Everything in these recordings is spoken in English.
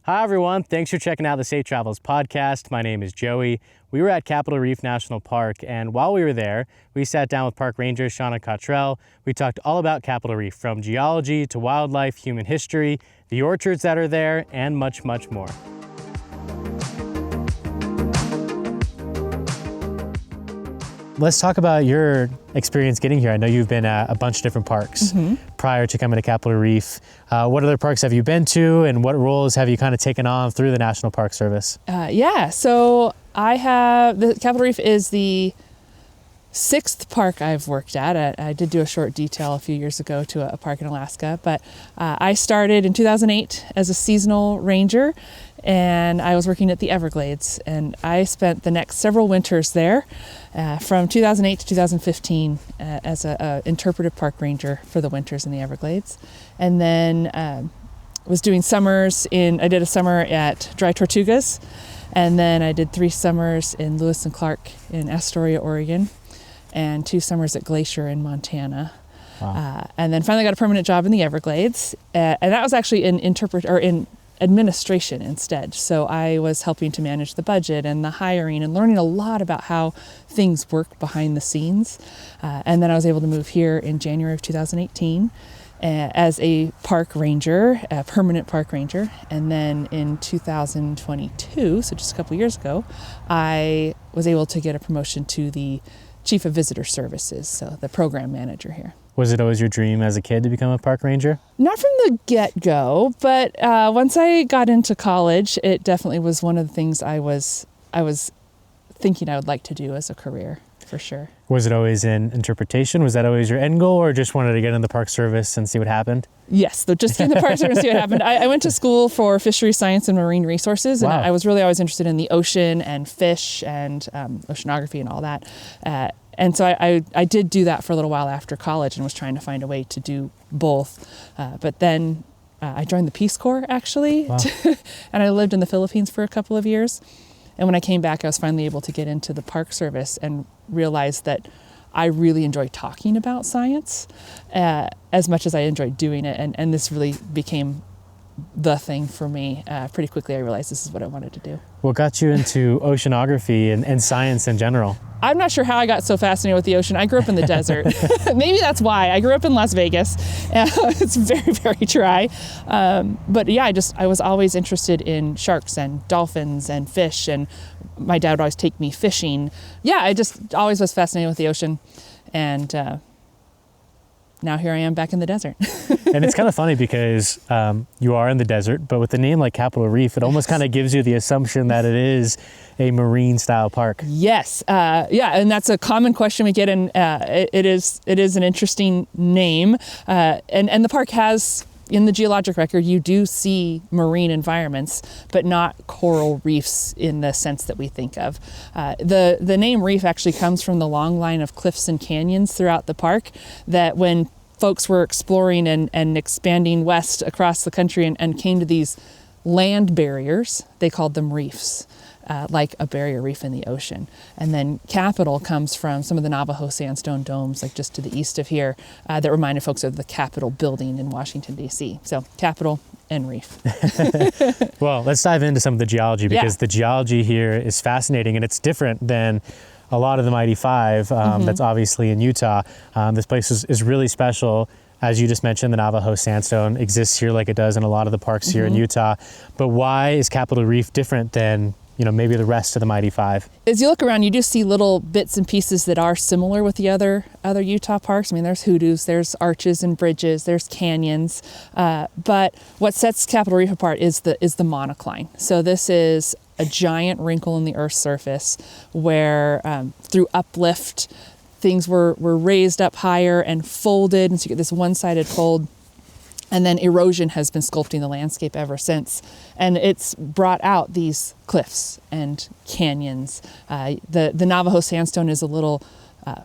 Hi everyone, thanks for checking out the Safe Travels podcast. My name is Joey. We were at Capitol Reef National Park, and while we were there, we sat down with Park Ranger Shauna and Cotrell. We talked all about Capitol Reef, from geology to wildlife, human history, the orchards that are there, and much, much more. Let's talk about your experience getting here. I know you've been at a bunch of different parks prior to coming to Capitol Reef. What other parks have you been to, and what roles have you kind of taken on through the National Park Service? So the Capitol Reef is the 6th park I've worked at. I did do a short detail a few years ago to a park in Alaska, but I started in 2008 as a seasonal ranger, and I was working at the Everglades, and I spent the next several winters there from 2008 to 2015 as a interpretive park ranger for the winters in the Everglades. And then was doing summers I did a summer at Dry Tortugas, and then I did 3 summers in Lewis and Clark in Astoria, Oregon, and 2 summers at Glacier in Montana. Wow. And then finally got a permanent job in the Everglades, and that was actually in administration instead. So I was helping to manage the budget and the hiring and learning a lot about how things work behind the scenes. And then I was able to move here in January of 2018 as a park ranger, a permanent park ranger. And then in 2022, so just a couple years ago, I was able to get a promotion to the Chief of Visitor Services, so the program manager here. Was it always your dream as a kid to become a park ranger? Not from the get-go, but once I got into college, it definitely was one of the things I was thinking I would like to do as a career, for sure. Was it always in interpretation? Was that always your end goal, or just wanted to get in the Park Service and see what happened? Yes, just in the Park Service and see what happened. I went to school for fisheries science and marine resources, and Wow. I was really always interested in the ocean and fish and oceanography and all that. And so I did do that for a little while after college and was trying to find a way to do both. But then I joined the Peace Corps, actually, Wow. and I lived in the Philippines for a couple of years. And when I came back, I was finally able to get into the Park Service and realized that I really enjoy talking about science as much as I enjoyed doing it. And this really became the thing for me. Pretty quickly, I realized this is what I wanted to do. What got you into oceanography and science in general? I'm not sure how I got so fascinated with the ocean. I grew up in the desert. Maybe that's why. I grew up in Las Vegas. It's very, very dry. But yeah, I was always interested in sharks and dolphins and fish, and my dad would always take me fishing. Yeah, I just always was fascinated with the ocean. And now here I am back in the desert. And it's kind of funny because you are in the desert, but with a name like Capitol Reef, it almost kind of gives you the assumption that it is a marine style park. Yes. And that's a common question we get, and it is an interesting name. And the park has, in the geologic record, you do see marine environments, but not coral reefs in the sense that we think of. The name reef actually comes from the long line of cliffs and canyons throughout the park that when folks were exploring and expanding west across the country and came to these land barriers, they called them reefs. Like a barrier reef in the ocean. And then Capitol comes from some of the Navajo sandstone domes, like just to the east of here, that reminded folks of the Capitol building in Washington, D.C. So Capitol and reef. Well, let's dive into some of the geology, because the geology here is fascinating, and it's different than a lot of the Mighty Five that's obviously in Utah. This place is really special. As you just mentioned, the Navajo sandstone exists here like it does in a lot of the parks here in Utah. But why is Capitol Reef different than maybe the rest of the Mighty Five? As you look around, you do see little bits and pieces that are similar with the other Utah parks. I mean, there's hoodoos, there's arches and bridges, there's canyons. But what sets Capitol Reef apart is the monocline. So this is a giant wrinkle in the Earth's surface where through uplift, things were raised up higher and folded. And so you get this one-sided fold. And then erosion has been sculpting the landscape ever since. And it's brought out these cliffs and canyons. The Navajo sandstone is a little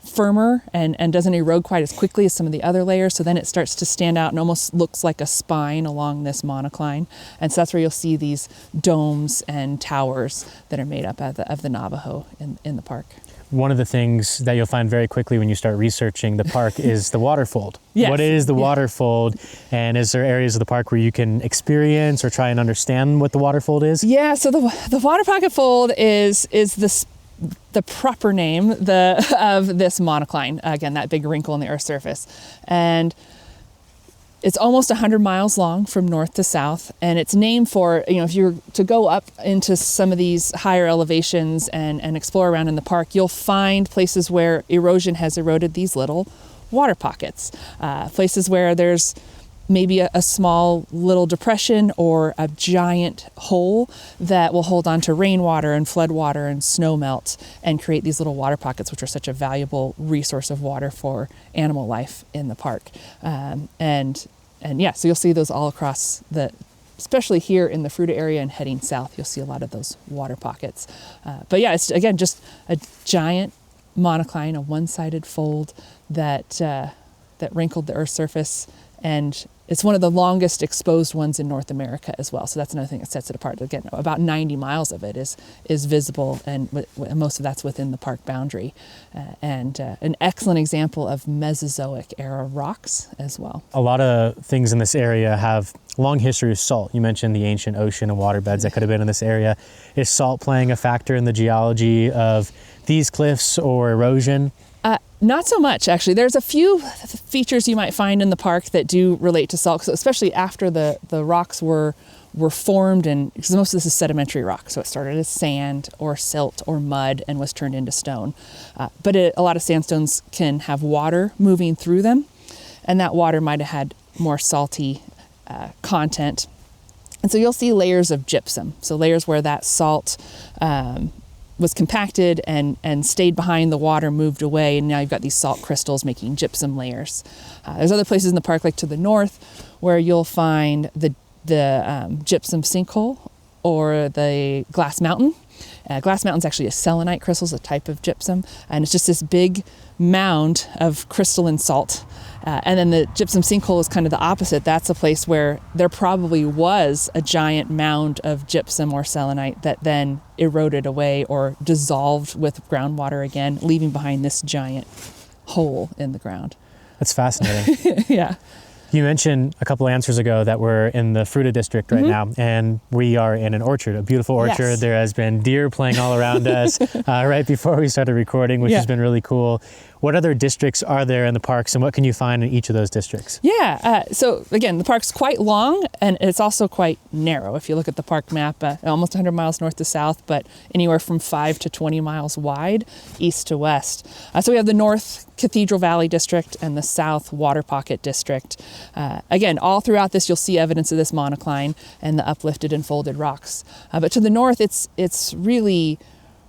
firmer and doesn't erode quite as quickly as some of the other layers. So then it starts to stand out and almost looks like a spine along this monocline. And so that's where you'll see these domes and towers that are made up of the Navajo in the park. one of the things that you'll find very quickly when you start researching the park is the waterfold. Yes. What is the waterfold, and is there areas of the park where you can experience or try and understand what the waterfold is? Yeah, so the water pocket fold is the proper name of this monocline. Again, that big wrinkle in the Earth's surface. And it's almost 100 miles long from north to south, and it's named for, if you're to go up into some of these higher elevations and explore around in the park, you'll find places where erosion has eroded these little water pockets, places where there's maybe a small little depression or a giant hole that will hold on to rainwater and floodwater and snow melt and create these little water pockets, which are such a valuable resource of water for animal life in the park. So you'll see those all across especially here in the Fruita area and heading south, you'll see a lot of those water pockets. But yeah, it's again just a giant monocline, a one-sided fold that wrinkled the Earth's surface, and it's one of the longest exposed ones in North America as well. So that's another thing that sets it apart. Again, about 90 miles of it is visible, and most of that's within the park boundary. And an excellent example of Mesozoic era rocks as well. A lot of things in this area have long history of salt. You mentioned the ancient ocean and waterbeds that could have been in this area. Is salt playing a factor in the geology of these cliffs or erosion? Not so much, actually. There's a few features you might find in the park that do relate to salt, especially after the rocks were formed, and because most of this is sedimentary rock, so it started as sand or silt or mud and was turned into stone. But a lot of sandstones can have water moving through them, and that water might have had more salty content. And so you'll see layers of gypsum, so layers where that salt was compacted and stayed behind the water, moved away, and now you've got these salt crystals making gypsum layers. There's other places in the park, like to the north, where you'll find the gypsum sinkhole or the glass mountain. Glass mountain's actually a selenite crystal, a type of gypsum, and it's just this big mound of crystalline salt. And then the gypsum sinkhole is kind of the opposite. That's a place where there probably was a giant mound of gypsum or selenite that then eroded away or dissolved with groundwater again, leaving behind this giant hole in the ground. That's fascinating. Yeah. You mentioned a couple answers ago that we're in the Fruita district right now, and we are in an orchard, a beautiful orchard. Yes. There has been deer playing all around us right before we started recording, which has been really cool. What other districts are there in the parks, and what can you find in each of those districts? Yeah, so again, the park's quite long, and it's also quite narrow. If you look at the park map, almost 100 miles north to south, but anywhere from 5 to 20 miles wide, east to west. So we have the North Cathedral Valley District and the South Water Pocket District. Again, all throughout this, you'll see evidence of this monocline and the uplifted and folded rocks. But to the north, it's really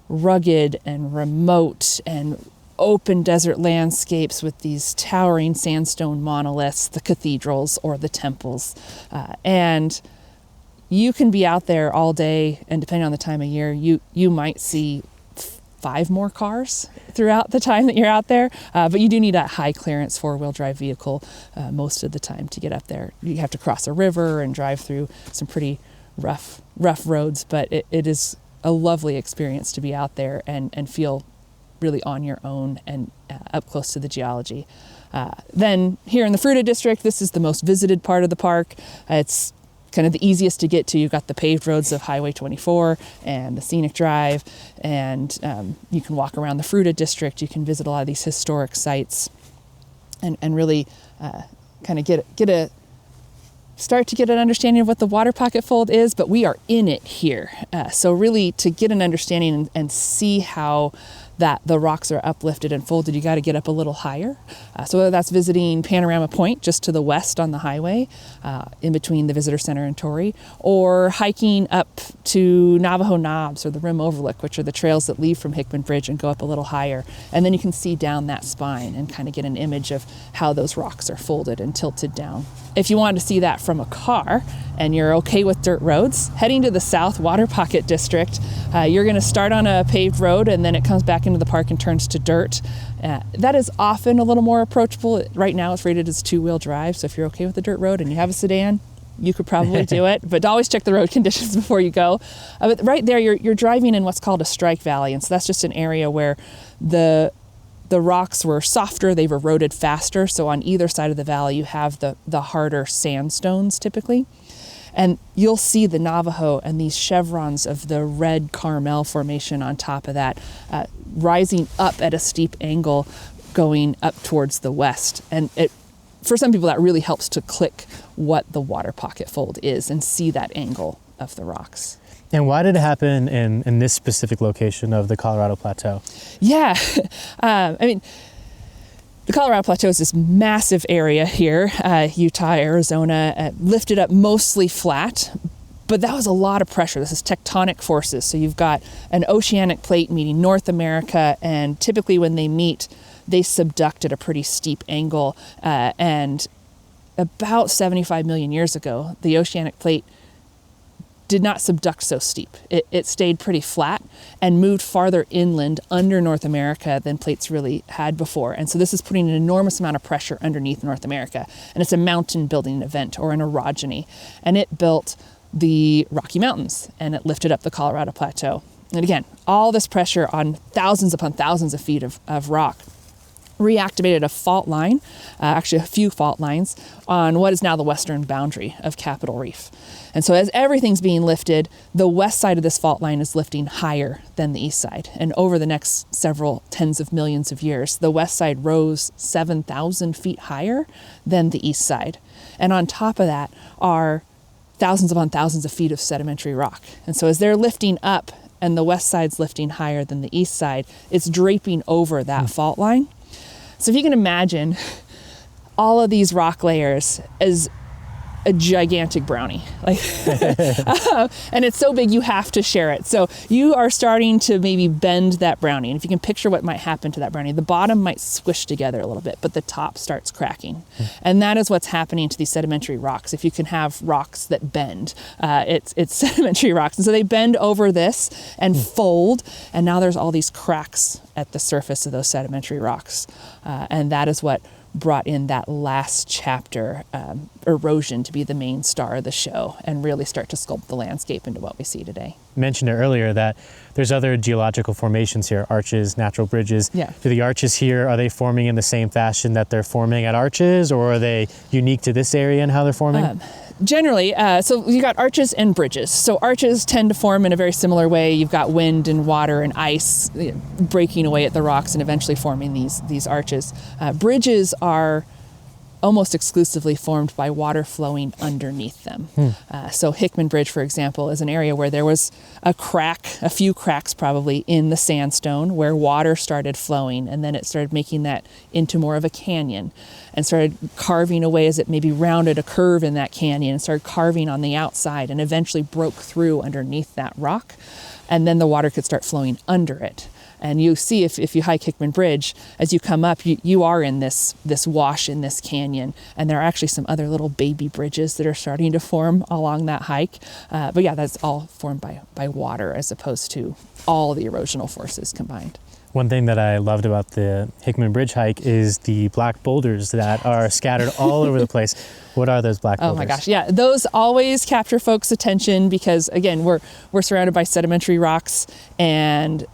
rugged and remote and open desert landscapes with these towering sandstone monoliths, the cathedrals or the temples. And you can be out there all day, and depending on the time of year, you might see 5 more cars throughout the time that you're out there. But you do need a high clearance 4-wheel drive vehicle most of the time to get up there. You have to cross a river and drive through some pretty rough roads, but it is a lovely experience to be out there and feel really on your own and up close to the geology. Then here in the Fruita district, this is the most visited part of the park. It's kind of the easiest to get to. You've got the paved roads of Highway 24 and the scenic drive, and you can walk around the Fruita district. You can visit a lot of these historic sites and really kind of start to get an understanding of what the water pocket fold is, but we are in it here. So really to get an understanding and see how that the rocks are uplifted and folded, you got to get up a little higher. So whether that's visiting Panorama Point just to the west on the highway, in between the visitor center and Torrey, or hiking up to Navajo Knobs or the Rim Overlook, which are the trails that leave from Hickman Bridge and go up a little higher. And then you can see down that spine and kind of get an image of how those rocks are folded and tilted down. If you wanted to see that from a car and you're okay with dirt roads, heading to the South Water Pocket District, you're going to start on a paved road and then it comes back into the park and turns to dirt. That is often a little more approachable. Right now it's rated as 2-wheel drive, so if you're okay with the dirt road and you have a sedan, you could probably do it, but always check the road conditions before you go. But right there, you're driving in what's called a strike valley, and so that's just an area where the rocks were softer, they've eroded faster, so on either side of the valley you have the harder sandstones typically. And you'll see the Navajo and these chevrons of the red Carmel formation on top of that, rising up at a steep angle going up towards the west. And for some people that really helps to click what the water pocket fold is and see that angle of the rocks. And why did it happen in this specific location of the Colorado Plateau? Yeah, I mean, the Colorado Plateau is this massive area here, Utah, Arizona, lifted up mostly flat, but that was a lot of pressure. This is tectonic forces. So you've got an oceanic plate meeting North America, and typically when they meet, they subduct at a pretty steep angle. And about 75 million years ago, the oceanic plate did not subduct so steep. It stayed pretty flat and moved farther inland under North America than plates really had before. And so this is putting an enormous amount of pressure underneath North America. And it's a mountain building event, or an orogeny. And it built the Rocky Mountains, and it lifted up the Colorado Plateau. And again, all this pressure on thousands upon thousands of feet of rock reactivated a fault line, actually a few fault lines, on what is now the western boundary of Capitol Reef. And so as everything's being lifted, the west side of this fault line is lifting higher than the east side. And over the next several tens of millions of years, the west side rose 7,000 feet higher than the east side. And on top of that are thousands upon thousands of feet of sedimentary rock. And so as they're lifting up and the west side's lifting higher than the east side, it's draping over that fault line. So if you can imagine all of these rock layers as a gigantic brownie, and it's so big you have to share it. So you are starting to maybe bend that brownie, and if you can picture what might happen to that brownie, the bottom might squish together a little bit, but the top starts cracking. And that is what's happening to these sedimentary rocks. If you can have rocks that bend, it's sedimentary rocks, and so they bend over this and fold, and now there's all these cracks at the surface of those sedimentary rocks, and that is what brought in that last chapter, Erosion, to be the main star of the show and really start to sculpt the landscape into what we see today. You mentioned it earlier that there's other geological formations here, arches, natural bridges. Yeah. Do the arches here, are they forming in the same fashion that they're forming at arches, or are they unique to this area and how they're forming? Generally, so you got arches and bridges. So arches tend to form in a very similar way. You've got wind and water and ice breaking away at the rocks and eventually forming these arches. Bridges are almost exclusively formed by water flowing underneath them. So Hickman Bridge, for example, is an area where there was a few cracks probably in the sandstone where water started flowing, and then it started making that into more of a canyon and started carving away as it maybe rounded a curve in that canyon and started carving on the outside and eventually broke through underneath that rock. And then the water could start flowing under it. And you see, if you hike Hickman Bridge, as you come up, you are in this wash in this canyon. And there are actually some other little baby bridges that are starting to form along that hike. But yeah, that's all formed by water as opposed to all the erosional forces combined. One thing that I loved about the Hickman Bridge hike is the black boulders that are scattered all over the place. What are those black boulders? Oh my gosh, yeah. Those always capture folks' attention because, again, we're surrounded by sedimentary rocks, and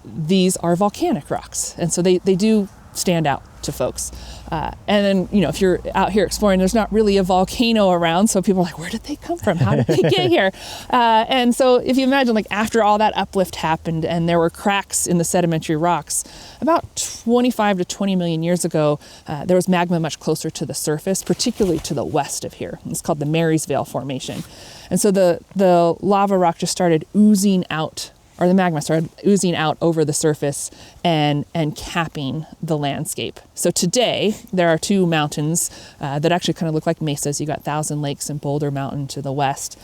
these are volcanic rocks. And so they do stand out to folks. And then, if you're out here exploring, there's not really a volcano around. So people are like, where did they come from? How did they get here? And so if you imagine, after all that uplift happened and there were cracks in the sedimentary rocks, about 25 to 20 million years ago, there was magma much closer to the surface, particularly to the west of here. It's called the Marysvale Formation. And so the lava rock just started oozing out, or the magma started oozing out over the surface and capping the landscape. So today, there are two mountains that actually kind of look like mesas. You got Thousand Lakes and Boulder Mountain to the west,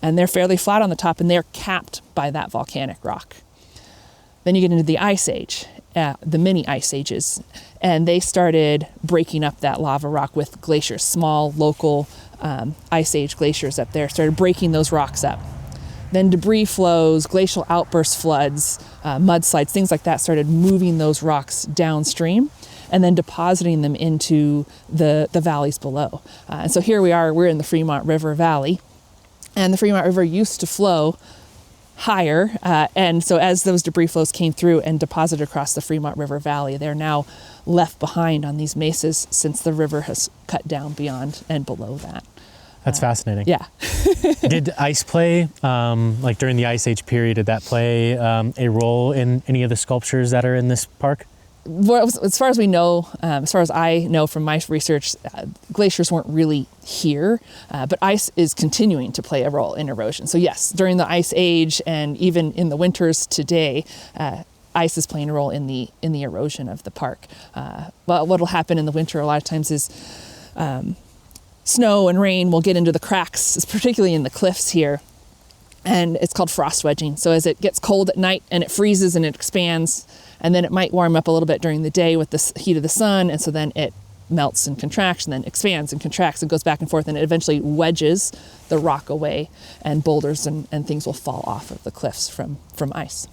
and they're fairly flat on the top, and they're capped by that volcanic rock. Then you get into the Ice Age, the mini ice ages, and they started breaking up that lava rock with glaciers, small local Ice Age glaciers up there, started breaking those rocks up. Then debris flows, glacial outburst floods, mudslides, things like that started moving those rocks downstream. and then depositing them into the valleys below. And so here we're in the Fremont River Valley, and the Fremont River used to flow higher, and so as those debris flows came through and deposited across the Fremont River Valley, they're now left behind on these mesas since the river has cut down beyond and below that. That's fascinating. Yeah. Did ice play, like during the Ice Age period, did that play a role in any of the sculptures that are in this park? Well, as far as we know, as far as I know from my research, glaciers weren't really here, but ice is continuing to play a role in erosion. So yes, during the Ice Age and even in the winters today, ice is playing a role in the erosion of the park. But what'll happen in the winter a lot of times is snow and rain will get into the cracks, particularly in the cliffs here, and it's called frost wedging. So as it gets cold at night and it freezes and it expands, and then it might warm up a little bit during the day with the heat of the sun, and so then it melts and contracts and then expands and contracts and goes back and forth, and it eventually wedges the rock away, and boulders and things will fall off of the cliffs from ice.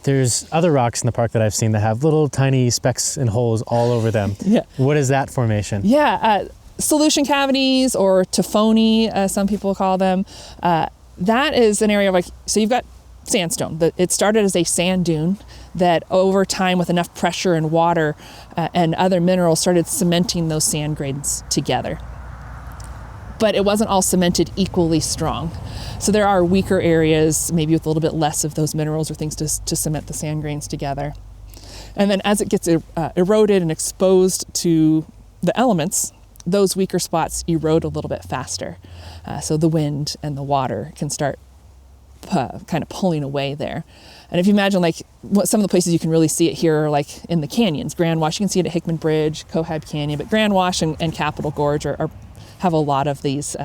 There's other rocks in the park that I've seen that have little tiny specks and holes all over them. Yeah. What is that formation? Yeah, solution cavities, or tefoni, some people call them. That is an area so you've got sandstone. It started as a sand dune that over time, with enough pressure and water and other minerals, started cementing those sand grains together. But it wasn't all cemented equally strong. So there are weaker areas, maybe with a little bit less of those minerals or things to cement the sand grains together. And then as it gets eroded and exposed to the elements, those weaker spots erode a little bit faster. So the wind and the water can start kind of pulling away there. And if you imagine some of the places you can really see it here are like in the canyons. Grand Wash, you can see it at Hickman Bridge, Cohab Canyon, but Grand Wash and Capitol Gorge have a lot of these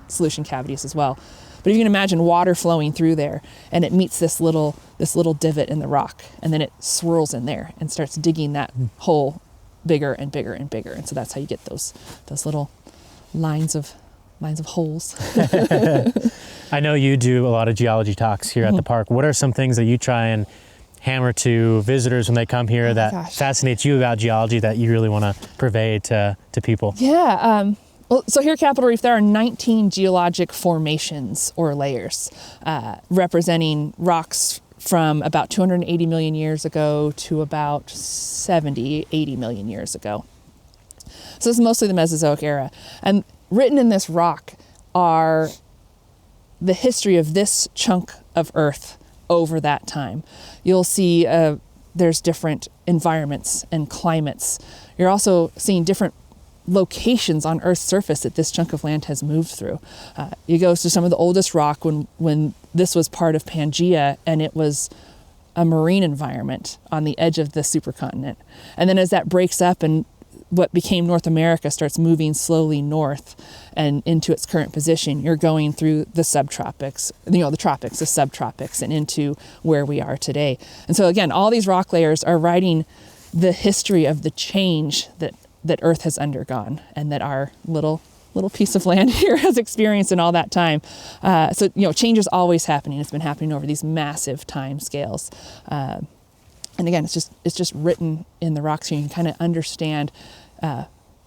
solution cavities as well. But if you can imagine water flowing through there, and it meets this little divot in the rock, and then it swirls in there and starts digging that hole bigger and bigger and bigger. And so that's how you get those little lines of holes. I know you do a lot of geology talks here at the park. What are some things that you try and hammer to visitors when they come here that fascinates you about geology that you really want to purvey to people? Yeah. Well, so here at Capitol Reef, there are 19 geologic formations or layers representing rocks from about 280 million years ago to about 70, 80 million years ago. So this is mostly the Mesozoic era. And written in this rock are the history of this chunk of Earth over that time. You'll see there's different environments and climates. You're also seeing different locations on Earth's surface that this chunk of land has moved through. You go to some of the oldest rock when this was part of Pangaea, and it was a marine environment on the edge of the supercontinent. And then as that breaks up and what became North America starts moving slowly north and into its current position, you're going through the subtropics, the tropics, the subtropics, and into where we are today. And so again, all these rock layers are writing the history of the change that Earth has undergone and that our little piece of land here has experienced in all that time. So change is always happening. It's been happening over these massive time scales. And again, it's just written in the rocks here. You can kind of understand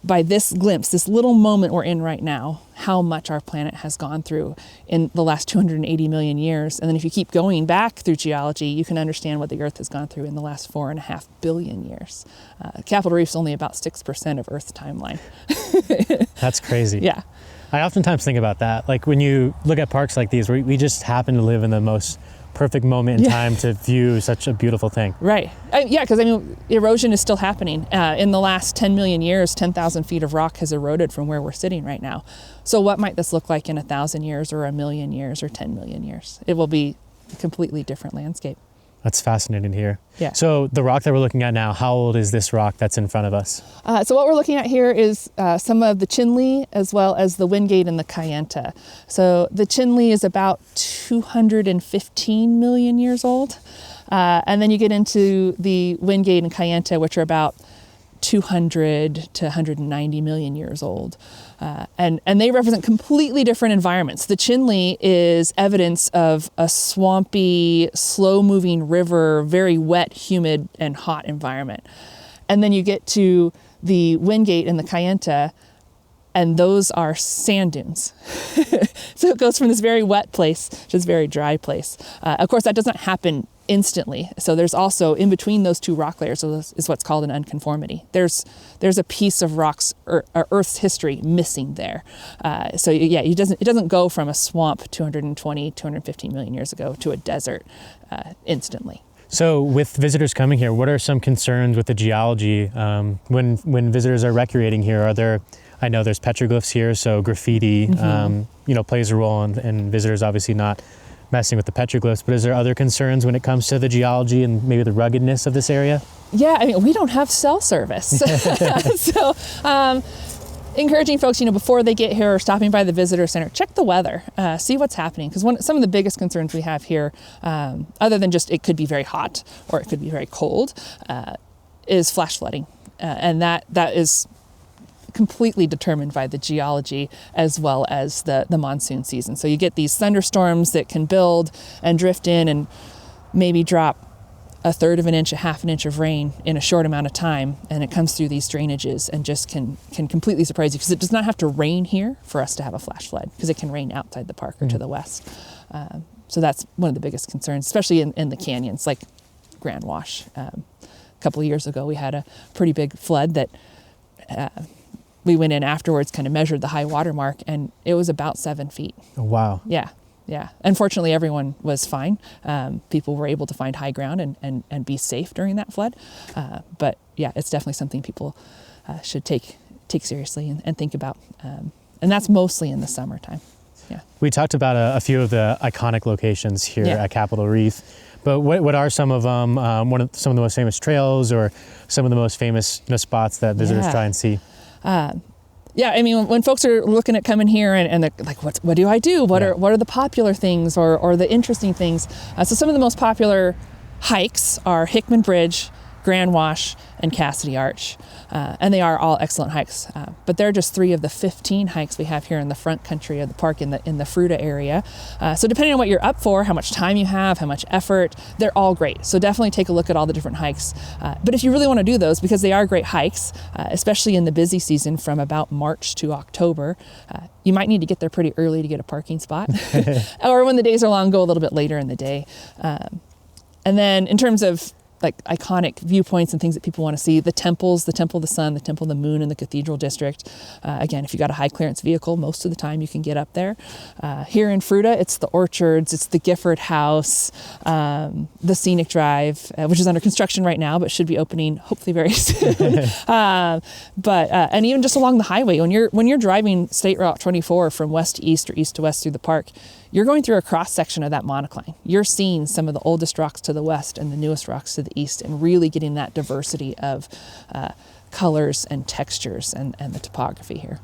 by this glimpse, this little moment we're in right now, how much our planet has gone through in the last 280 million years. And then if you keep going back through geology, you can understand what the Earth has gone through in the last 4.5 billion years. Capitol Reef's only about 6% of Earth's timeline. That's crazy. Yeah. I oftentimes think about that. Like when you look at parks like these, we just happen to live in the most perfect moment in time to view such a beautiful thing. Right. Because erosion is still happening. In the last 10 million years, 10,000 feet of rock has eroded from where we're sitting right now. So what might this look like in 1,000 years or 1,000,000 years or 10 million years? It will be a completely different landscape. That's fascinating here. Yeah. So the rock that we're looking at now, how old is this rock that's in front of us? So what we're looking at here is some of the Chinle as well as the Wingate and the Kayenta. So the Chinle is about 215 million years old. And then you get into the Wingate and Kayenta, which are about 200 to 190 million years old. And they represent completely different environments. The Chinle is evidence of a swampy, slow-moving river, very wet, humid, and hot environment. And then you get to the Wingate and the Kayenta, and those are sand dunes. So it goes from this very wet place to this very dry place. Of course, that doesn't happen instantly. So there's also, in between those two rock layers, is what's called an unconformity. There's a piece of rocks or Earth's history missing there. So yeah, it doesn't go from a swamp 250 million years ago to a desert instantly. So with visitors coming here, what are some concerns with the geology when visitors are recreating here? I know there's petroglyphs here, so graffiti plays a role in visitors obviously not messing with the petroglyphs, but is there other concerns when it comes to the geology and maybe the ruggedness of this area? Yeah, I mean, we don't have cell service. So encouraging folks, before they get here or stopping by the visitor center, check the weather, see what's happening. Because some of the biggest concerns we have here, other than just it could be very hot or it could be very cold, is flash flooding. And that is completely determined by the geology as well as the monsoon season. So you get these thunderstorms that can build and drift in and maybe drop a third of an inch, a half an inch of rain in a short amount of time, and it comes through these drainages and just can completely surprise you, because it does not have to rain here for us to have a flash flood, because it can rain outside the park or to the west. So that's one of the biggest concerns, especially in the canyons like Grand Wash. A couple of years ago we had a pretty big flood that we went in afterwards, kind of measured the high water mark, and it was about 7 feet. Oh, wow. Yeah. Unfortunately, everyone was fine. People were able to find high ground and be safe during that flood. But yeah, it's definitely something people should take seriously and think about. And that's mostly in the summertime. Yeah. We talked about a few of the iconic locations here at Capitol Reef. But what are some of them? Some of the most famous trails or some of the most famous spots that visitors try and see? Yeah, I mean, when folks are looking at coming here and they're like, what do I do? What are the popular things or the interesting things? So some of the most popular hikes are Hickman Bridge, Grand Wash, and Cassidy Arch. And they are all excellent hikes. But they're just 3 of the 15 hikes we have here in the front country of the park in the Fruita area. So depending on what you're up for, how much time you have, how much effort, they're all great. So definitely take a look at all the different hikes. But if you really want to do those, because they are great hikes, especially in the busy season from about March to October, you might need to get there pretty early to get a parking spot. Or when the days are long, go a little bit later in the day. And then in terms of like iconic viewpoints and things that people want to see, the temples, the Temple of the Sun, the Temple of the Moon, and the Cathedral District. Again, if you got a high clearance vehicle, most of the time you can get up there. Here in Fruita, it's the orchards, it's the Gifford House, the Scenic Drive, which is under construction right now, but should be opening hopefully very soon. And even just along the highway, when you're driving State Route 24 from west to east or east to west through the park, you're going through a cross section of that monocline. You're seeing some of the oldest rocks to the west and the newest rocks to the east, and really getting that diversity of colors and textures and the topography here.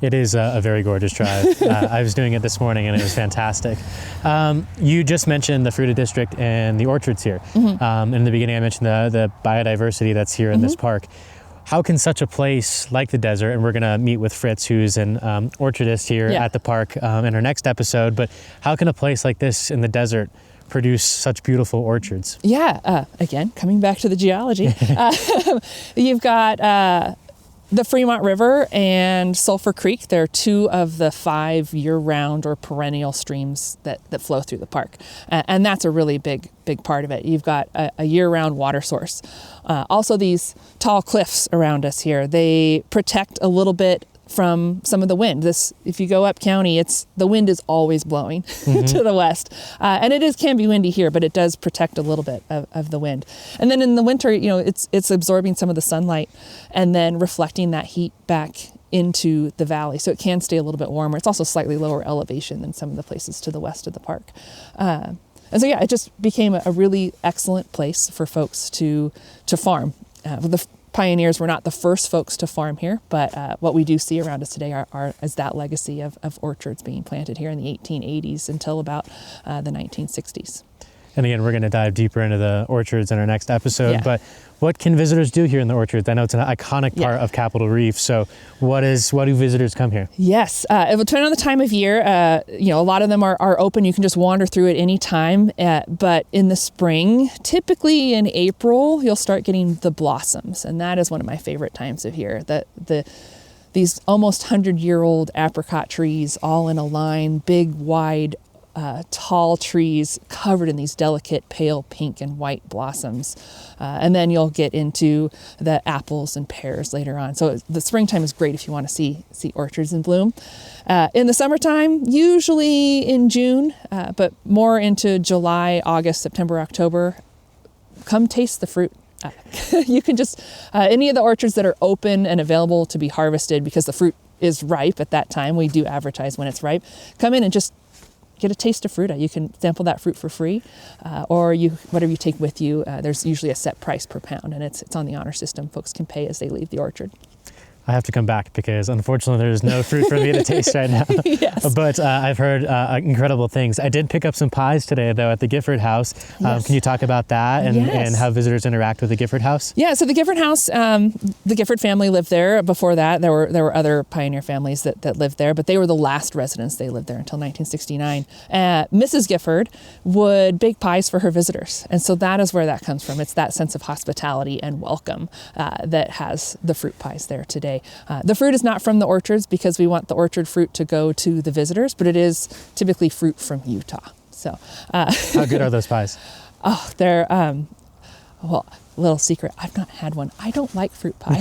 It is a very gorgeous drive. I was doing it this morning and it was fantastic. You just mentioned the Fruita District and the orchards here. Mm-hmm. In the beginning I mentioned the biodiversity that's here in this park. How can such a place like the desert, and we're going to meet with Fritz, who's an orchardist here at the park in our next episode, but how can a place like this in the desert produce such beautiful orchards? Yeah, again, coming back to the geology, you've got the Fremont River and Sulphur Creek. They're 2 of the 5 year-round or perennial streams that flow through the park. And that's a really big part of it. You've got a year-round water source. Also, these tall cliffs around us here, they protect a little bit from some of the wind. If you go up county, the wind is always blowing to the west. And it can be windy here, but it does protect a little bit of the wind. And then in the winter, it's absorbing some of the sunlight and then reflecting that heat back into the valley. So it can stay a little bit warmer. It's also slightly lower elevation than some of the places to the west of the park. And so, it just became a really excellent place for folks to farm. The pioneers were not the first folks to farm here, but what we do see around us today is that legacy of orchards being planted here in the 1880s until about the 1960s. And again, we're going to dive deeper into the orchards in our next episode. Yeah. But what can visitors do here in the orchards? I know it's an iconic part of Capitol Reef. So why do visitors come here? Yes, it will depend on the time of year. A lot of them are open. You can just wander through at any time. But in the spring, typically in April, you'll start getting the blossoms. And that is one of my favorite times of year. These almost 100-year-old apricot trees all in a line, big, wide, tall trees covered in these delicate pale pink and white blossoms. And then you'll get into the apples and pears later on. So the springtime is great if you want to see orchards in bloom. In the summertime, usually in June, but more into July, August, September, October, come taste the fruit. You can just, any of the orchards that are open and available to be harvested because the fruit is ripe at that time, we do advertise when it's ripe, come in and just get a taste of fruit. You can sample that fruit for free, or whatever you take with you. There's usually a set price per pound, and it's on the honor system. Folks can pay as they leave the orchard. I have to come back because unfortunately there's no fruit for me to taste right now. Yes. But I've heard incredible things. I did pick up some pies today though at the Gifford House. Yes. Can you talk about that and how visitors interact with the Gifford House? Yeah, so the Gifford House, the Gifford family lived there. Before that, there were other pioneer families that lived there, but they were the last residents. They lived there until 1969. Mrs. Gifford would bake pies for her visitors. And so that is where that comes from. It's that sense of hospitality and welcome that has the fruit pies there today. The fruit is not from the orchards because we want the orchard fruit to go to the visitors, but it is typically fruit from Utah. So, how good are those pies? Oh, they're, little secret, I've not had one. I don't like fruit pie.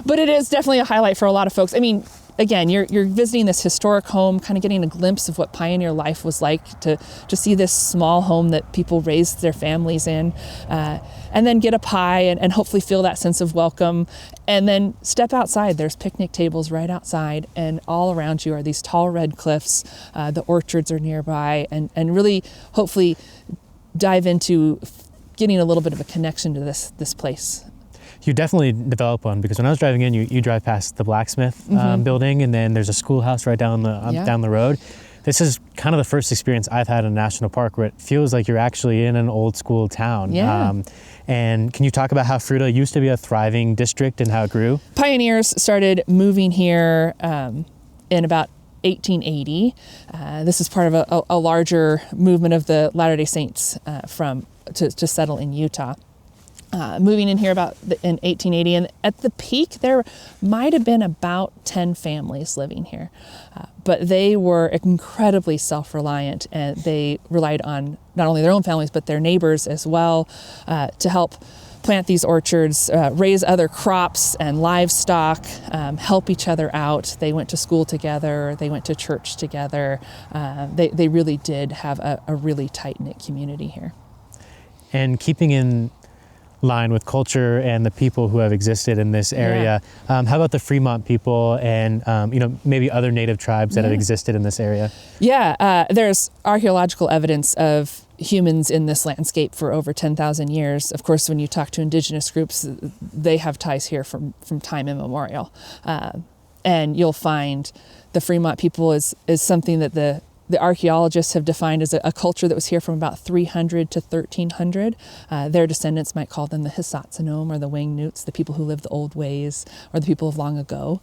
But it is definitely a highlight for a lot of folks. I mean, again, you're visiting this historic home, kind of getting a glimpse of what pioneer life was like to see this small home that people raised their families in, and then get a pie and hopefully feel that sense of welcome. And then step outside. There's picnic tables right outside, and all around you are these tall red cliffs. The orchards are nearby, and really hopefully dive into getting a little bit of a connection to this place. You definitely develop one because when I was driving in, you drive past the blacksmith building, and then there's a schoolhouse right down the road. This is kind of the first experience I've had in a national park where it feels like you're actually in an old school town. Yeah. And can you talk about how Fruita used to be a thriving district and how it grew? Pioneers started moving here in about 1880. This is part of a larger movement of the Latter-day Saints to settle in Utah. Moving in here in 1880, and at the peak there might have been about 10 families living here, but they were incredibly self-reliant, and they relied on not only their own families but their neighbors as well to help plant these orchards, raise other crops and livestock, help each other out. They went to school together, they went to church together. They really did have a really tight-knit community here. And keeping in line with culture and the people who have existed in this area. How about the Fremont people and maybe other native tribes that have existed in this area? Yeah, there's archaeological evidence of humans in this landscape for over 10,000 years. Of course, when you talk to indigenous groups, they have ties here from time immemorial. And you'll find the Fremont people is something that the archaeologists have defined as a culture that was here from about 300 to 1300. Their descendants might call them the Hisatsanome or the Wing-Newts, the people who lived the old ways, or the people of long ago.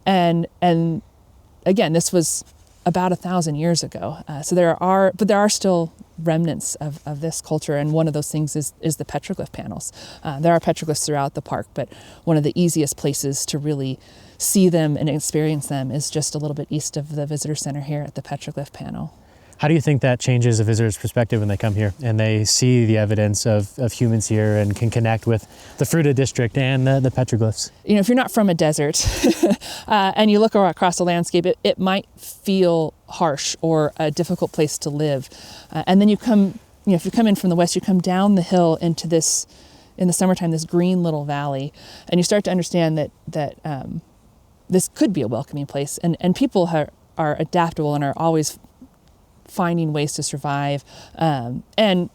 And again, this was about 1,000 years ago. So there are still remnants of this culture, and one of those things is the petroglyph panels. There are petroglyphs throughout the park, but one of the easiest places to really see them and experience them is just a little bit east of the visitor center here at the petroglyph panel. How do you think that changes a visitor's perspective when they come here and they see the evidence of humans here and can connect with the Fruita district and the petroglyphs? If you're not from a desert and you look across the landscape, it might feel harsh or a difficult place to live. And then you come, if you come in from the west, you come down the hill into this, in the summertime, this green little valley, and you start to understand that this could be a welcoming place, and people are adaptable and are always finding ways to survive. And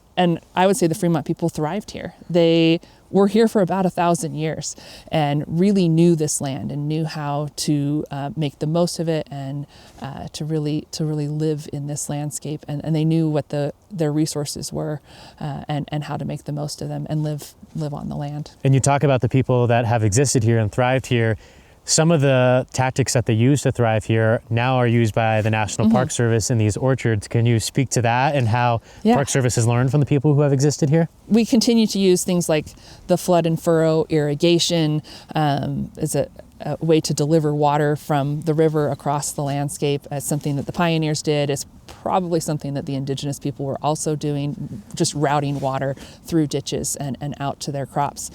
I would say the Fremont people thrived here. They were here for about 1,000 years and really knew this land and knew how to make the most of it and to really live in this landscape. And they knew what their resources were and how to make the most of them and live on the land. And you talk about the people that have existed here and thrived here. Some of the tactics that they use to thrive here now are used by the National Park Service in these orchards. Can you speak to that and how Park Service has learned from the people who have existed here? We continue to use things like the flood and furrow irrigation as a way to deliver water from the river across the landscape. As something that the pioneers did. It's probably something that the indigenous people were also doing, just routing water through ditches and out to their crops.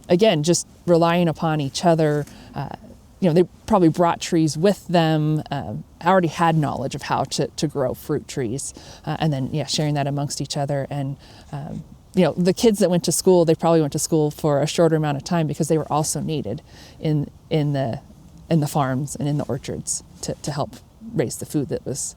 Again, just relying upon each other. They probably brought trees with them, already had knowledge of how to grow fruit trees, and then sharing that amongst each other. And the kids that went to school, they probably went to school for a shorter amount of time because they were also needed in the farms and in the orchards to help raise the food that was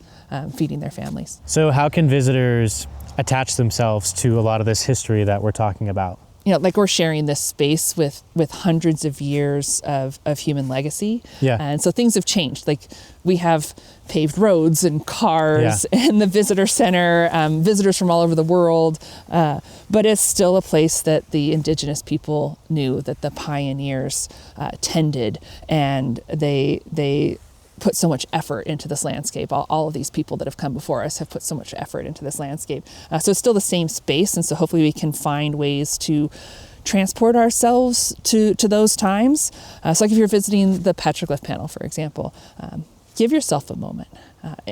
feeding their families. So how can visitors attach themselves to a lot of this history that we're talking about? Like we're sharing this space with hundreds of years of human legacy. Yeah. And so things have changed. Like we have paved roads and cars and the visitor center, visitors from all over the world. But it's still a place that the indigenous people knew, that the pioneers tended, and they put so much effort into this landscape. All of these people that have come before us have put so much effort into this landscape. So it's still the same space, and so hopefully we can find ways to transport ourselves to those times. So like if you're visiting the petroglyph panel, for example, give yourself a moment,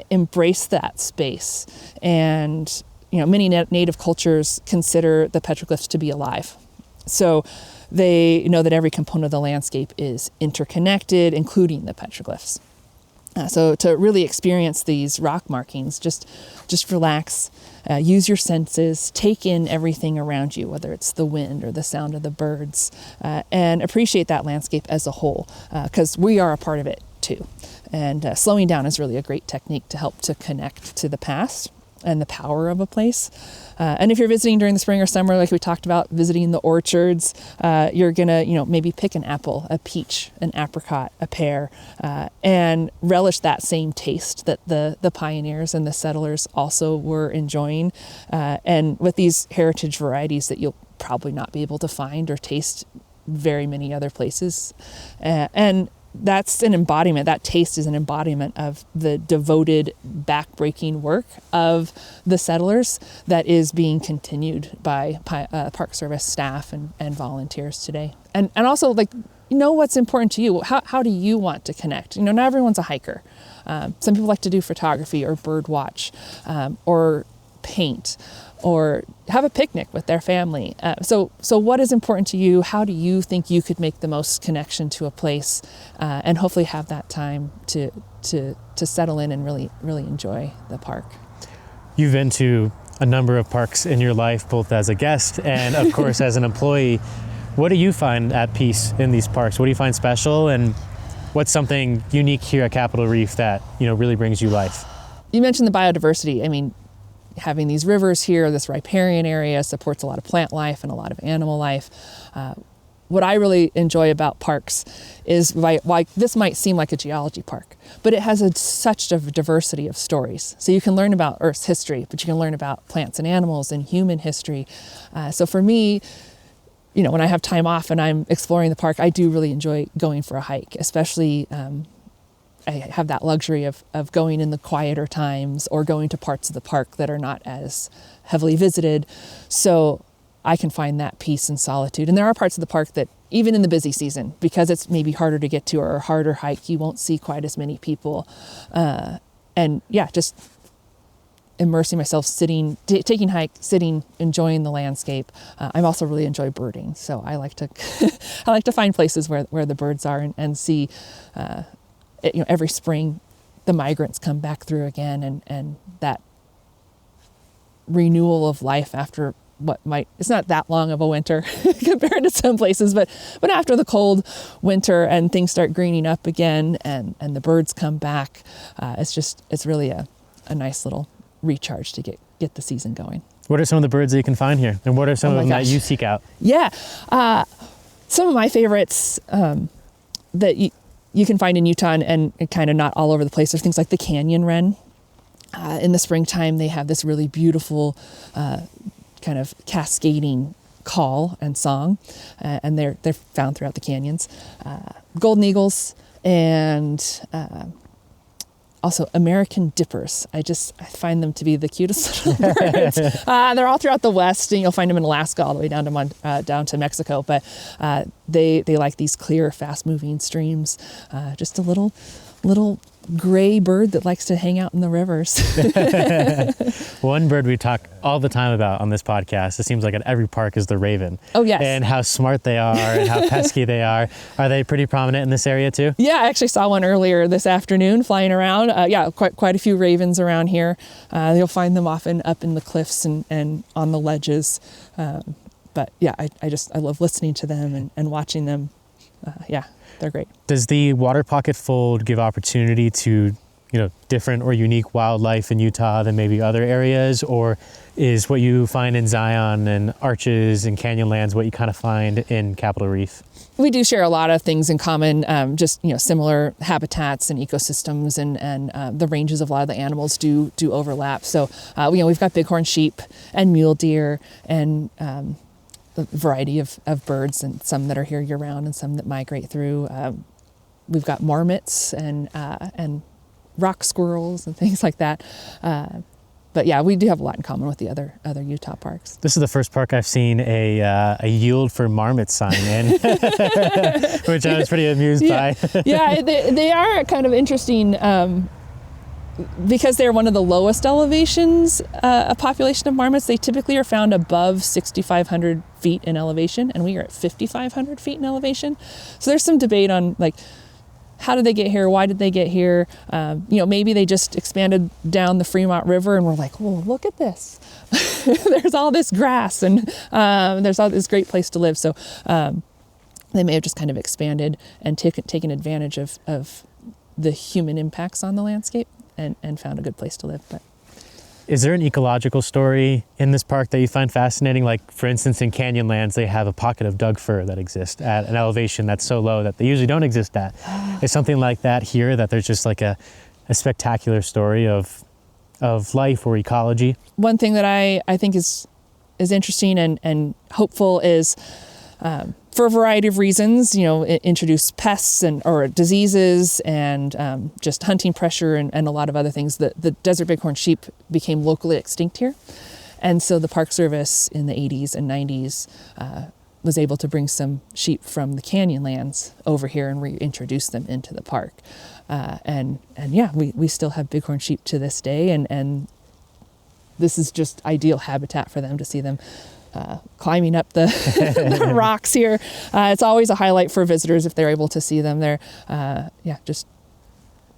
embrace that space. And many native cultures consider the petroglyphs to be alive. So they know that every component of the landscape is interconnected, including the petroglyphs. So to really experience these rock markings, just relax, use your senses, take in everything around you, whether it's the wind or the sound of the birds, and appreciate that landscape as a whole, because we are a part of it too. And slowing down is really a great technique to help to connect to the past and the power of a place. And if you're visiting during the spring or summer, like we talked about, visiting the orchards, you're gonna, maybe pick an apple, a peach, an apricot, a pear, and relish that same taste that the pioneers and the settlers also were enjoying. And with these heritage varieties that you'll probably not be able to find or taste very many other places. And that's an embodiment, that taste is an embodiment of the devoted, backbreaking work of the settlers that is being continued by Park Service staff and volunteers today. And also, what's important to you. How do you want to connect? Not everyone's a hiker. Some people like to do photography or bird watch, or paint, or have a picnic with their family. So what is important to you? How do you think you could make the most connection to a place, and hopefully have that time to settle in and really, really enjoy the park? You've been to a number of parks in your life, both as a guest and of course as an employee. What do you find at peace in these parks? What do you find special, and what's something unique here at Capitol Reef that really brings you life? You mentioned the biodiversity. I mean, having these rivers here, this riparian area supports a lot of plant life and a lot of animal life. What I really enjoy about parks is why this might seem like a geology park, but it has such a diversity of stories. So you can learn about Earth's history, but you can learn about plants and animals and human history. So for me, when I have time off and I'm exploring the park, I do really enjoy going for a hike, especially I have that luxury of going in the quieter times or going to parts of the park that are not as heavily visited. So I can find that peace and solitude. And there are parts of the park that even in the busy season, because it's maybe harder to get to or a harder hike, you won't see quite as many people. Just immersing myself, taking hike, sitting, enjoying the landscape. I also really enjoy birding. So I like to find places where the birds are and see, every spring the migrants come back through again, and that renewal of life after it's not that long of a winter compared to some places, but after the cold winter and things start greening up again and the birds come back, it's really a nice little recharge to get the season going. What are some of the birds that you can find here? And what are some of them that you seek out? Yeah. Some of my favorites that you can find in Utah and kind of not all over the place are things like the canyon wren. In the springtime, they have this really beautiful kind of cascading call and song, and they're found throughout the canyons. Golden eagles and also American dippers. I find them to be the cutest little birds. They're all throughout the West, and you'll find them in Alaska all the way down to Mexico. But they like these clear, fast-moving streams. Just a little gray bird that likes to hang out in the rivers. One bird we talk all the time about on this podcast, it seems like at every park, is the raven. Oh, yes. And how smart they are and how pesky they are. Are they pretty prominent in this area too? Yeah, I actually saw one earlier this afternoon flying around. Quite a few ravens around here. You'll find them often up in the cliffs and on the ledges. But yeah, I love listening to them and watching them. They're great. Does the water pocket fold give opportunity to, different or unique wildlife in Utah than maybe other areas? Or is what you find in Zion and Arches and Canyonlands what you kind of find in Capitol Reef? We do share a lot of things in common, similar habitats and ecosystems, and the ranges of a lot of the animals do overlap. So, we've got bighorn sheep and mule deer and a variety of birds, and some that are here year round and some that migrate through. We've got marmots and rock squirrels and things like that. But yeah, we do have a lot in common with the other Utah parks. This is the first park I've seen a yield for marmots sign in, which I was pretty amused by. Yeah, they are kind of interesting. Because they're one of the lowest elevations, a population of marmots, they typically are found above 6,500 feet in elevation, and we are at 5,500 feet in elevation. So there's some debate on, like, how did they get here? Why did they get here? Maybe they just expanded down the Fremont River and we're like, well, look at this. There's all this grass and there's all this great place to live. So they may have just kind of expanded and taken advantage of the human impacts on the landscape. And found a good place to live. But is there an ecological story in this park that you find fascinating? Like, for instance, in Canyonlands, they have a pocket of Doug fir that exists at an elevation that's so low that they usually don't exist at. Is something like that here, that there's just like a spectacular story of life or ecology? One thing that I think is interesting and hopeful is for a variety of reasons, introduce pests or diseases and just hunting pressure and a lot of other things. The desert bighorn sheep became locally extinct here. And so the Park Service in the 80s and 90s was able to bring some sheep from the Canyonlands over here and reintroduce them into the park. We still have bighorn sheep to this day. And this is just ideal habitat for them, to see them climbing up the, the rocks here. It's always a highlight for visitors if they're able to see them. They're, just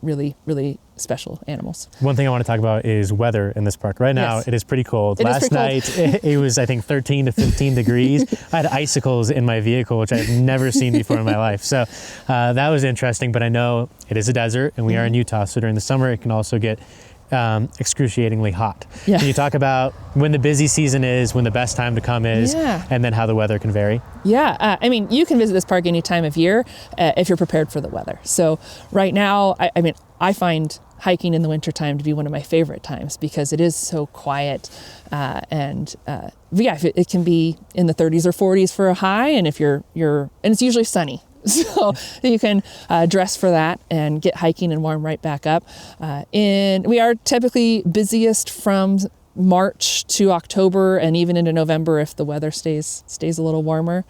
really, really special animals. One thing I want to talk about is weather in this park. Right now, It is pretty cold. Last night, it was, I think, 13 to 15 degrees. I had icicles in my vehicle, which I've never seen before in my life. So that was interesting, but I know it is a desert and we are in Utah. So during the summer, it can also get excruciatingly hot. Yeah. Can you talk about when the busy season is, when the best time to come is, and then how the weather can vary? Yeah, you can visit this park any time of year if you're prepared for the weather. So right now, I find hiking in the wintertime to be one of my favorite times because it is so quiet. It can be in the 30s or 40s for a high, and if you're and it's usually sunny. So you can dress for that and get hiking and warm right back up. We are typically busiest from March to October and even into November if the weather stays a little warmer.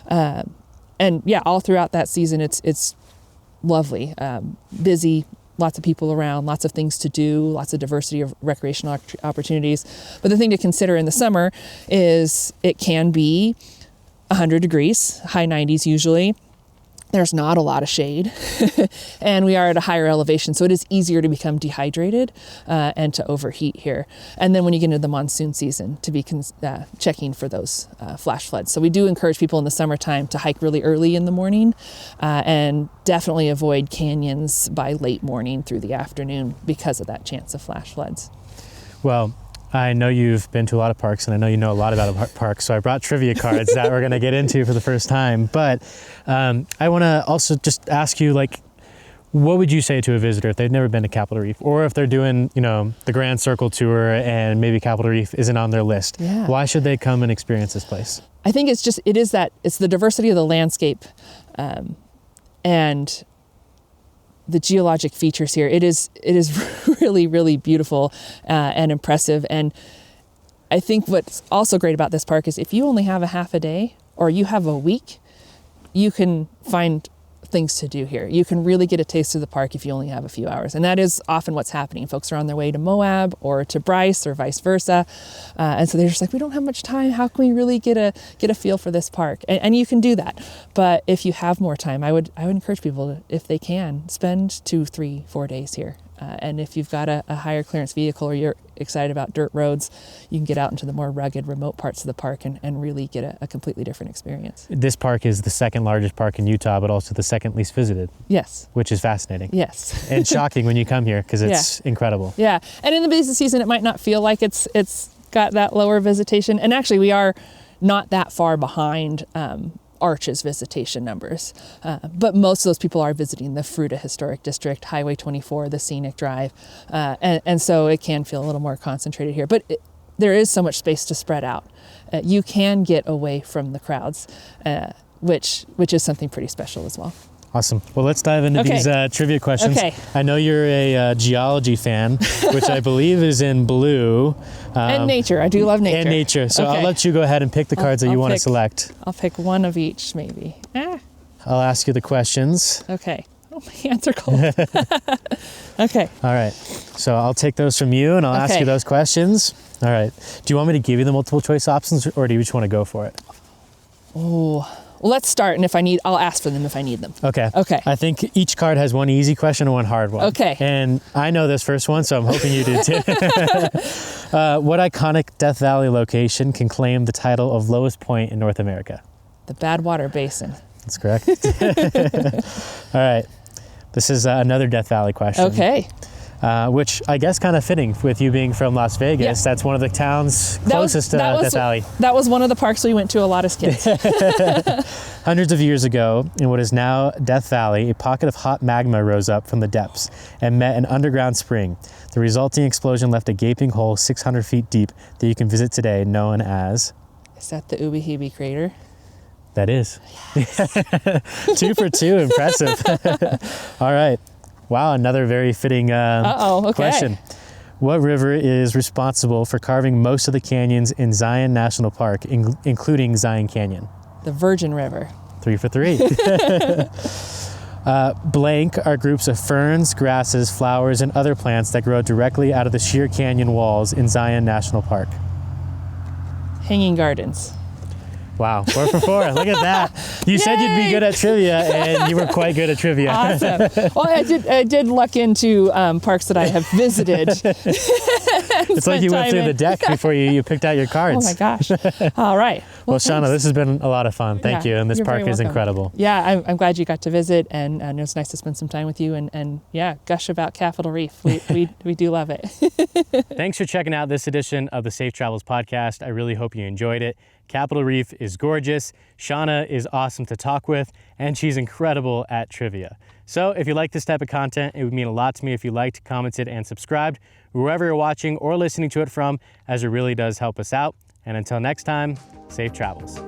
All throughout that season, it's lovely, busy, lots of people around, lots of things to do, lots of diversity of recreational opportunities. But the thing to consider in the summer is it can be 100 degrees, high 90s usually. There's not a lot of shade and we are at a higher elevation, so it is easier to become dehydrated and to overheat here. And then when you get into the monsoon season, to be checking for those flash floods. So we do encourage people in the summertime to hike really early in the morning and definitely avoid canyons by late morning through the afternoon because of that chance of flash floods. Well, I know you've been to a lot of parks, and I know you know a lot about parks, so I brought trivia cards that we're going to get into for the first time. But I want to also just ask you, like, what would you say to a visitor if they've never been to Capitol Reef, or if they're doing, you know, the Grand Circle tour and maybe Capitol Reef isn't on their list? Yeah. Why should they come and experience this place? I think it's the diversity of the landscape, and the geologic features here. It is really, really beautiful and impressive. And I think what's also great about this park is if you only have a half a day or you have a week, you can find things to do here. You can really get a taste of the park if you only have a few hours. And that is often what's happening. Folks are on their way to Moab or to Bryce or vice versa. And so they're just like, we don't have much time. How can we really get a feel for this park? And you can do that. But if you have more time, I would encourage people to, if they can, spend 2, 3, 4 days here. And if you've got a higher clearance vehicle or you're excited about dirt roads, you can get out into the more rugged, remote parts of the park and really get a completely different experience. This park is the second largest park in Utah, but also the second least visited. Yes. Which is fascinating. Yes. And shocking when you come here, because it's incredible. Yeah. And in the busy season, it might not feel like it's got that lower visitation. And actually, we are not that far behind Arch's visitation numbers. But most of those people are visiting the Fruita Historic District, Highway 24, the Scenic Drive. And so it can feel a little more concentrated here. But there is so much space to spread out. You can get away from the crowds, which is something pretty special as well. Awesome. Well, let's dive into these trivia questions. Okay. I know you're a geology fan, which I believe is in blue. And nature. I do love nature. And nature. So I'll let you go ahead and pick the cards that you want to select. I'll pick one of each, maybe. I'll ask you the questions. Okay. Oh, my hands are cold. Okay. All right. So I'll take those from you, and I'll ask you those questions. All right. Do you want me to give you the multiple choice options, or do you just want to go for it? Oh. Well, let's start, and I'll ask for them if I need them. Okay. Okay. I think each card has one easy question and one hard one. Okay. And I know this first one, so I'm hoping you do too. What iconic Death Valley location can claim the title of lowest point in North America? The Badwater Basin. That's correct. All right. This is another Death Valley question. Okay. Which I guess kind of fitting with you being from Las Vegas. Yeah. That's one of the towns closest to Death Valley. That was one of the parks we went to a lot as kids. Hundreds of years ago, in what is now Death Valley, a pocket of hot magma rose up from the depths and met an underground spring. The resulting explosion left a gaping hole 600 feet deep that you can visit today, known as... Is that the Ubehebe crater? That is. Yes. 2 for 2, impressive. All right. Wow, another very fitting question. What river is responsible for carving most of the canyons in Zion National Park, including Zion Canyon? The Virgin River. 3 for 3. Blank are groups of ferns, grasses, flowers, and other plants that grow directly out of the sheer canyon walls in Zion National Park. Hanging Gardens. Wow, 4 for 4. Look at that. You said you'd be good at trivia, and you were quite good at trivia. Awesome. Well, I did luck into parks that I have visited. It's like you went through the deck before you picked out your cards. Oh my gosh. All right. Well, Shauna, this has been a lot of fun. Thank you. And this park is incredible. Yeah, I'm glad you got to visit, and it was nice to spend some time with you and gush about Capitol Reef. We do love it. Thanks for checking out this edition of the Safe Travels podcast. I really hope you enjoyed it. Capitol Reef is gorgeous. Shauna is awesome to talk with, and she's incredible at trivia. So if you like this type of content, it would mean a lot to me if you liked, commented, and subscribed wherever you're watching or listening to it from, as it really does help us out. And until next time, safe travels.